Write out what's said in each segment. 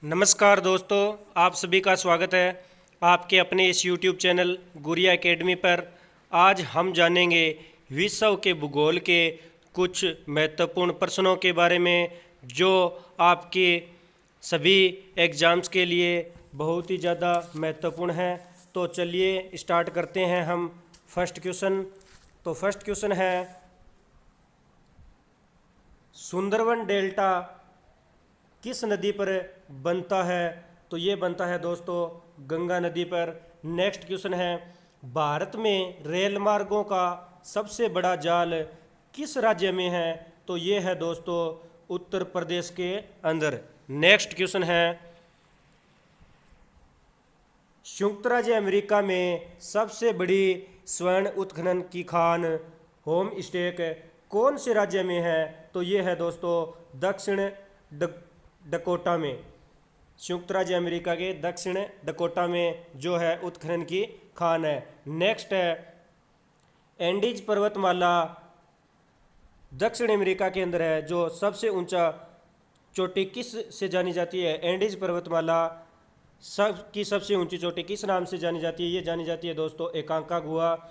नमस्कार दोस्तों, आप सभी का स्वागत है आपके अपने इस YouTube चैनल गुरिया एकेडमी पर। आज हम जानेंगे विश्व के भूगोल के कुछ महत्वपूर्ण प्रश्नों के बारे में जो आपके सभी एग्ज़ाम्स के लिए बहुत ही ज़्यादा महत्वपूर्ण हैं। तो चलिए स्टार्ट करते हैं हम फर्स्ट क्वेश्चन। तो फर्स्ट क्वेश्चन है, सुंदरवन डेल्टा किस नदी पर बनता है? तो ये बनता है दोस्तों गंगा नदी पर। नेक्स्ट क्वेश्चन है, भारत में रेल मार्गों का सबसे बड़ा जाल किस राज्य में है? तो ये है दोस्तों उत्तर प्रदेश के अंदर। नेक्स्ट क्वेश्चन है, संयुक्त राज्य अमेरिका में सबसे बड़ी स्वर्ण उत्खनन की खान होम स्टेक कौन से राज्य में है? तो ये है दोस्तों दक्षिण डकोटा में। संयुक्त राज्य अमेरिका के दक्षिण डकोटा में जो है उत्खनन की खान है। नेक्स्ट है, एंडीज पर्वतमाला दक्षिण अमेरिका के अंदर है। जो सबसे ऊंचा चोटी किस से जानी जाती है? एंडीज पर्वतमाला सबसे ऊंची चोटी किस नाम से जानी जाती है? ये जानी जाती है दोस्तों एकांका गुहा।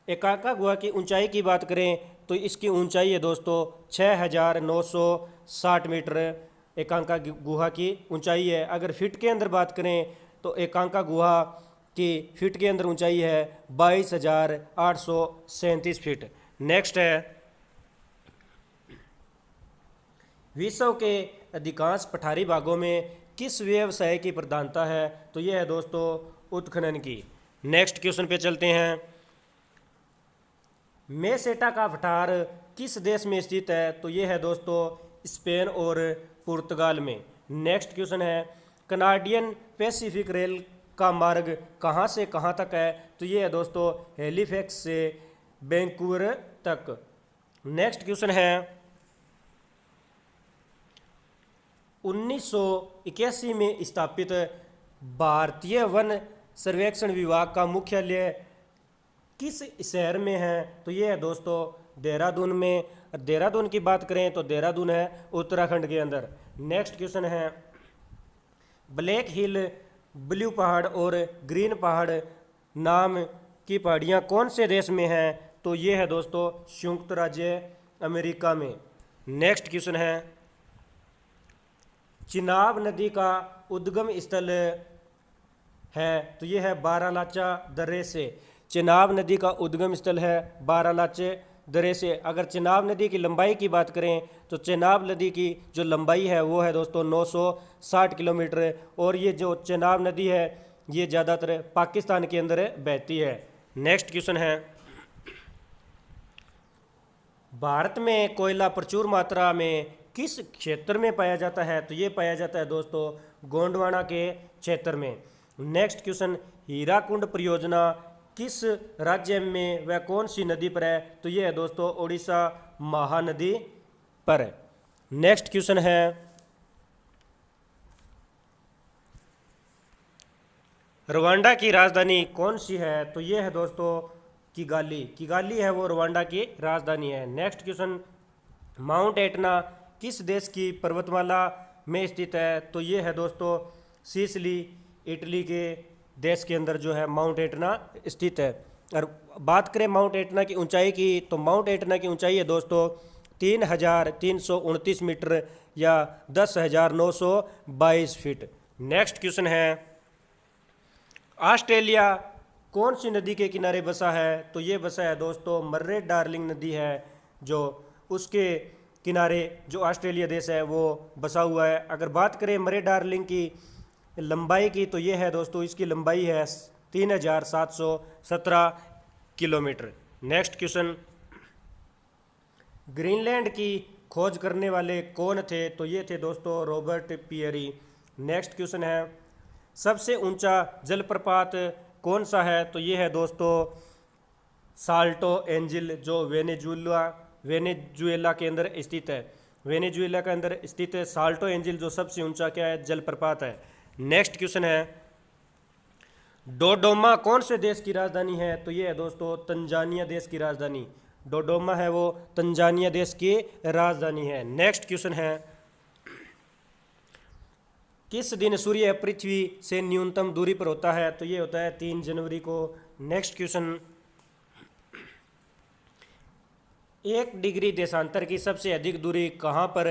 एकांका गुहा की ऊंचाई की बात करें तो इसकी ऊंचाई है दोस्तों 6,960 मीटर एकांका गुहा की ऊंचाई है। अगर फिट के अंदर बात करें तो एकांका गुहा की फिट के अंदर ऊंचाई है 22,837 फीट। नेक्स्ट है, विश्व के अधिकांश पठारी भागों में किस व्यवसाय की प्रधानता है? तो यह है दोस्तों उत्खनन की। नेक्स्ट क्वेश्चन पे चलते हैं, मेसेटा का पठार किस देश में स्थित है? तो यह है दोस्तों स्पेन और पुर्तगाल में। नेक्स्ट क्वेश्चन है, कनाडियन पैसिफिक रेल का मार्ग कहाँ से कहाँ तक है? तो ये है दोस्तों हैलिफैक्स से वैंकूवर तक। नेक्स्ट क्वेश्चन है, 1981 में स्थापित भारतीय वन सर्वेक्षण विभाग का मुख्यालय किस शहर में है? तो ये है दोस्तों देहरादून में। देहरादून की बात करें तो देहरादून है उत्तराखंड के अंदर। नेक्स्ट क्वेश्चन है, ब्लैक हिल, ब्लू पहाड़ और ग्रीन पहाड़ नाम की पहाड़ियाँ कौन से देश में हैं? तो ये है दोस्तों संयुक्त राज्य अमेरिका में। नेक्स्ट क्वेश्चन है, चिनाब नदी का उद्गम स्थल है? तो ये है बारालाचा दर्रे से। चिनाब नदी का उद्गम स्थल है बारालाचे दर्रे से। अगर चिनाब नदी की लंबाई की बात करें तो चिनाब नदी की जो लंबाई है वो है दोस्तों 960 किलोमीटर। और ये जो चिनाब नदी है ये ज़्यादातर पाकिस्तान के अंदर बहती है। नेक्स्ट क्वेश्चन है, भारत में कोयला प्रचुर मात्रा में किस क्षेत्र में पाया जाता है? तो ये पाया जाता है दोस्तों गोंडवाना के क्षेत्र में। नेक्स्ट क्वेश्चन, हीराकुंड परियोजना किस राज्य में वह कौन सी नदी पर है? तो ये है दोस्तों उड़ीसा महानदी पर। नेक्स्ट क्वेश्चन है, रवांडा की राजधानी कौन सी है? तो ये है दोस्तों किगाली। किगाली है वो रवांडा की राजधानी है। नेक्स्ट क्वेश्चन, माउंट एटना किस देश की पर्वतमाला में स्थित है? तो ये है दोस्तों सिसिली इटली के देश के अंदर जो है माउंट एटना स्थित है। और बात करें माउंट एटना की ऊंचाई की तो माउंट एटना की ऊंचाई है दोस्तों 3,329 मीटर या 10,922 फीट। नेक्स्ट क्वेश्चन है, ऑस्ट्रेलिया कौन सी नदी के किनारे बसा है? तो ये बसा है दोस्तों मर्रे डार्लिंग नदी है जो उसके किनारे जो ऑस्ट्रेलिया देश है वो बसा हुआ है। अगर बात करें मर्रे डार्लिंग की लंबाई की तो ये है दोस्तों इसकी लंबाई है 3,717 किलोमीटर। नेक्स्ट क्वेश्चन, ग्रीनलैंड की खोज करने वाले कौन थे? तो ये थे दोस्तों रॉबर्ट पियरी। नेक्स्ट क्वेश्चन है, सबसे ऊंचा जलप्रपात कौन सा है? तो ये है दोस्तों साल्टो एंजिल जो वेनेजुएला के अंदर स्थित है। वेनेजुएला के अंदर स्थित है साल्टो एंजिल जो सबसे ऊंचा क्या है जलप्रपात है। नेक्स्ट क्वेश्चन है, डोडोमा कौन से देश की राजधानी है? तो ये है दोस्तों तंजानिया देश की राजधानी। डोडोमा है वो तंजानिया देश की राजधानी है। नेक्स्ट क्वेश्चन है, किस दिन सूर्य पृथ्वी से न्यूनतम दूरी पर होता है? तो ये होता है 3 जनवरी को। नेक्स्ट क्वेश्चन, 1 डिग्री देशांतर की सबसे अधिक दूरी कहाँ पर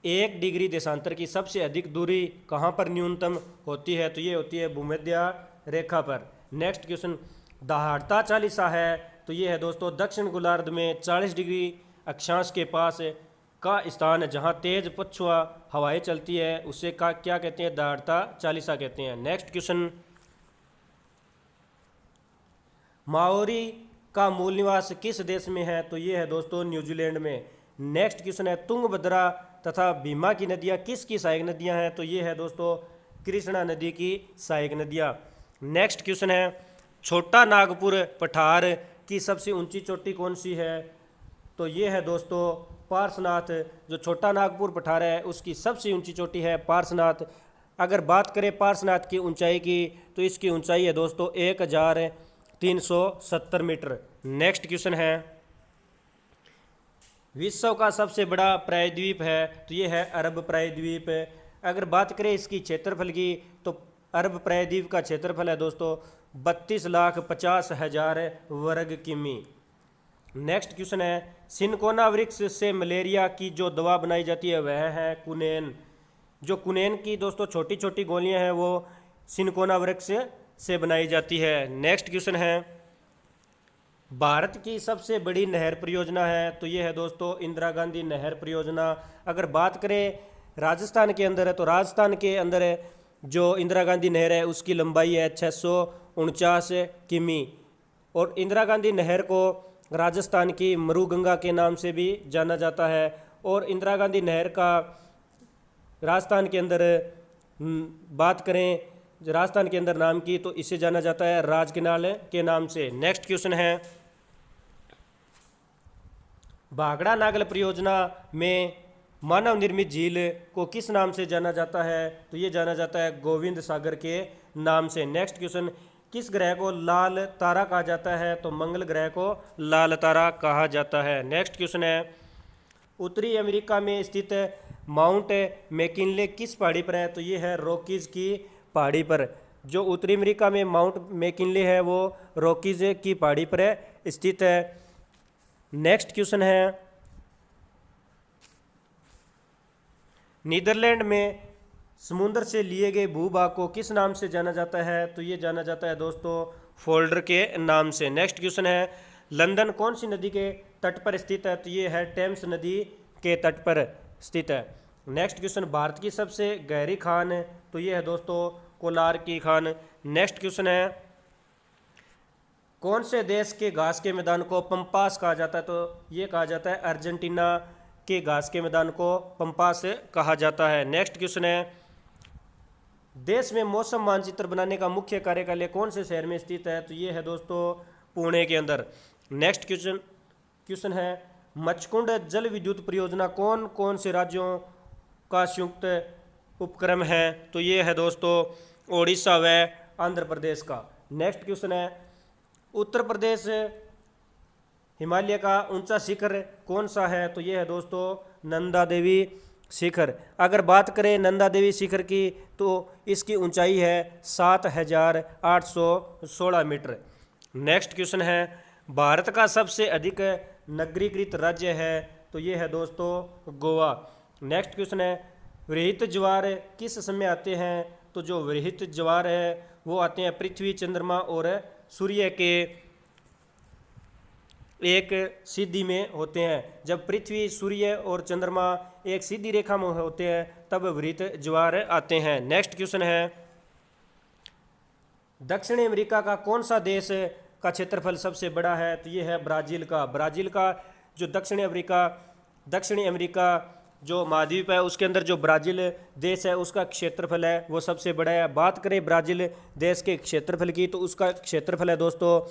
1 डिग्री देशांतर की सबसे अधिक दूरी कहाँ पर न्यूनतम होती है? तो ये होती है भूमध्य रेखा पर। नेक्स्ट क्वेश्चन, दहाड़ता चालीसा है तो ये है दोस्तों दक्षिण गोलार्ध में 40 डिग्री अक्षांश के पास का स्थान जहाँ तेज पछुआ हवाएं चलती है उसे का क्या कहते हैं? दहाड़ता चालीसा कहते हैं। नेक्स्ट क्वेश्चन, माओरी का मूल निवास किस देश में है? तो ये है दोस्तों न्यूजीलैंड में। नेक्स्ट क्वेश्चन है, तुंगभद्रा तथा भीमा की नदियाँ किसकी सहायक नदियाँ हैं? तो ये है दोस्तों कृष्णा नदी की सहायक नदियाँ। नेक्स्ट क्वेश्चन है, छोटा नागपुर पठार की सबसे ऊंची चोटी कौन सी है? तो ये है दोस्तों पार्श्वनाथ। जो छोटा नागपुर पठार है उसकी सबसे ऊंची चोटी है पार्श्वनाथ। अगर बात करें पार्श्वनाथ की ऊंचाई की तो इसकी ऊंचाई है दोस्तों 1370 मीटर। नेक्स्ट क्वेश्चन है, विश्व का सबसे बड़ा प्रायद्वीप है? तो ये है अरब प्रायद्वीप। अगर बात करें इसकी क्षेत्रफल की तो अरब प्रायद्वीप का क्षेत्रफल है दोस्तों 32,50,000 वर्ग किमी। नेक्स्ट क्वेश्चन है, सिनकोना वृक्ष से मलेरिया की जो दवा बनाई जाती है वह है कुनेन। जो कुनेन की दोस्तों छोटी छोटी गोलियां हैं वो सिनकोना वृक्ष से बनाई जाती है। नेक्स्ट क्वेश्चन है, भारत की सबसे बड़ी नहर परियोजना है? तो ये है दोस्तों इंदिरा गांधी नहर परियोजना। अगर बात करें राजस्थान के अंदर है तो राजस्थान के अंदर जो इंदिरा गांधी नहर है उसकी लंबाई है 649 किमी। और इंदिरा गांधी नहर को राजस्थान की मरुगंगा के नाम से भी जाना जाता है। और इंदिरा गांधी नहर का राजस्थान के अंदर बात करें राजस्थान के अंदर नाम की तो इसे जाना जाता है राजकिनाल के नाम से। नेक्स्ट क्वेश्चन है, भाखड़ा नागल परियोजना में मानव निर्मित झील को किस नाम से जाना जाता है? तो ये जाना जाता है गोविंद सागर के नाम से। नेक्स्ट क्वेश्चन, किस ग्रह को लाल तारा कहा जाता है? तो मंगल ग्रह को लाल तारा कहा जाता है। नेक्स्ट क्वेश्चन है, उत्तरी अमेरिका में स्थित माउंट मैकिनले किस पहाड़ी पर है? तो ये है रॉकीज की पहाड़ी पर। जो उत्तरी अमेरिका में माउंट मैकिनले है वो रॉकीज की पहाड़ी पर स्थित है। नेक्स्ट क्वेश्चन है, नीदरलैंड में समुद्र से लिए गए भूभाग को किस नाम से जाना जाता है? तो ये जाना जाता है दोस्तों फोल्डर के नाम से। नेक्स्ट क्वेश्चन है, लंदन कौन सी नदी के तट पर स्थित है? तो ये है टेम्स नदी के तट पर स्थित है। नेक्स्ट क्वेश्चन, भारत की सबसे गहरी खान? तो ये है दोस्तों कोलार की खान। नेक्स्ट क्वेश्चन है, कौन से देश के घास के मैदान को पंपास कहा जाता है? तो ये कहा जाता है अर्जेंटीना के घास के मैदान को पंपास कहा जाता है। नेक्स्ट क्वेश्चन है, देश में मौसम मानचित्र बनाने का मुख्य कार्यालय कौन से शहर में स्थित है? तो ये है दोस्तों पुणे के अंदर। नेक्स्ट क्वेश्चन है, मचकुंड जल विद्युत परियोजना कौन कौन से राज्यों का संयुक्त उपक्रम है? तो ये है दोस्तों ओडिशा व आंध्र प्रदेश का। नेक्स्ट क्वेश्चन है, उत्तर प्रदेश हिमालय का ऊंचा शिखर कौन सा है? तो ये है दोस्तों नंदा देवी शिखर। अगर बात करें नंदा देवी शिखर की तो इसकी ऊंचाई है 7,816 मीटर। नेक्स्ट क्वेश्चन है, भारत का सबसे अधिक नगरीकृत राज्य है? तो ये है दोस्तों गोवा। नेक्स्ट क्वेश्चन है, वृहत ज्वार किस समय आते हैं? तो जो वृहत ज्वार है वो आते हैं पृथ्वी, चंद्रमा और सूर्य के एक सीधी में होते हैं। जब पृथ्वी, सूर्य और चंद्रमा एक सीधी रेखा में होते हैं तब वृत्त ज्वार आते हैं। नेक्स्ट क्वेश्चन है, दक्षिणी अमेरिका का कौन सा देश का क्षेत्रफल सबसे बड़ा है? तो ये है ब्राज़ील का। ब्राज़ील का जो दक्षिणी अमेरिका जो महाद्वीप है उसके अंदर जो ब्राज़ील देश है उसका क्षेत्रफल है वो सबसे बड़ा है। बात करें ब्राज़ील देश के क्षेत्रफल की तो उसका क्षेत्रफल है दोस्तों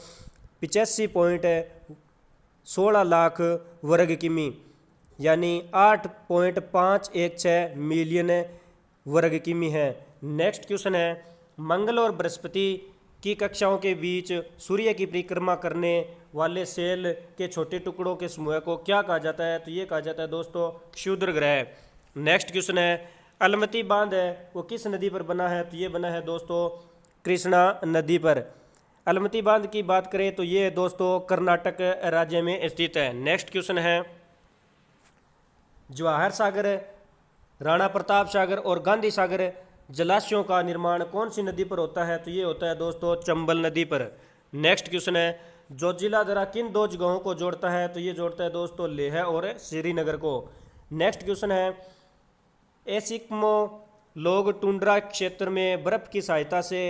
85.16 लाख वर्ग किमी, यानी 8.516 मिलियन वर्ग किमी है। नेक्स्ट क्वेश्चन है, मंगल और बृहस्पति की कक्षाओं के बीच सूर्य की परिक्रमा करने वाले सेल के छोटे टुकड़ों के समूह को क्या कहा जाता है? तो ये कहा जाता है दोस्तों क्षुद्र ग्रह। नेक्स्ट क्वेश्चन है, अलमती बांध है वो किस नदी पर बना है, तो ये बना है दोस्तों कृष्णा नदी पर। अलमती बांध की बात करें तो ये दोस्तों कर्नाटक राज्य में स्थित है। नेक्स्ट क्वेश्चन है, जवाहर सागर, राणा प्रताप सागर और गांधी सागर जलाशयों का निर्माण कौन सी नदी पर होता है, तो ये होता है दोस्तों चंबल नदी पर। नेक्स्ट क्वेश्चन है, जोजिला दर्रा किन दो जगहों को जोड़ता है, तो ये जोड़ता है दोस्तों लेह और श्रीनगर को। नेक्स्ट क्वेश्चन है, एस्किमो लोग टुंड्रा क्षेत्र में बर्फ की सहायता से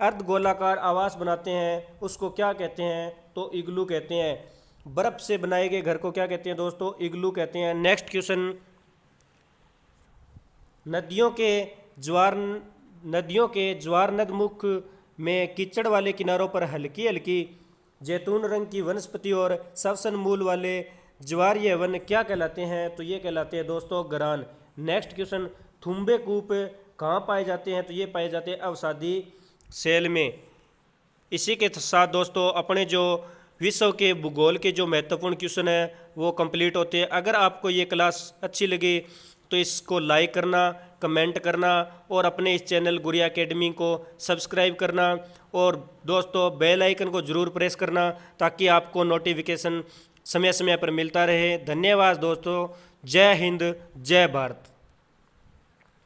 अर्धगोलाकार आवास बनाते हैं, उसको क्या कहते हैं, तो इग्लू कहते हैं। बर्फ से बनाए गए घर को क्या कहते हैं दोस्तों, इग्लू कहते हैं। नेक्स्ट क्वेश्चन, नदियों के ज्वारनदमुख में कीचड़ वाले किनारों पर हल्की हल्की जैतून रंग की वनस्पति और श्वसन मूल वाले ज्वारीय वन क्या कहलाते हैं, तो ये कहलाते हैं दोस्तों गरान। नेक्स्ट क्वेश्चन, थुम्बे कूप कहाँ पाए जाते हैं, तो ये पाए जाते हैं अवसादी सेल में। इसी के साथ दोस्तों अपने जो विश्व के भूगोल के जो महत्वपूर्ण क्वेश्चन है वो कंप्लीट होते हैं। अगर आपको ये क्लास अच्छी लगी तो इसको लाइक करना, कमेंट करना और अपने इस चैनल गुड़िया एकेडमी को सब्सक्राइब करना और दोस्तों बेल आइकन को ज़रूर प्रेस करना ताकि आपको नोटिफिकेशन समय समय पर मिलता रहे। धन्यवाद दोस्तों। जय हिंद, जय भारत।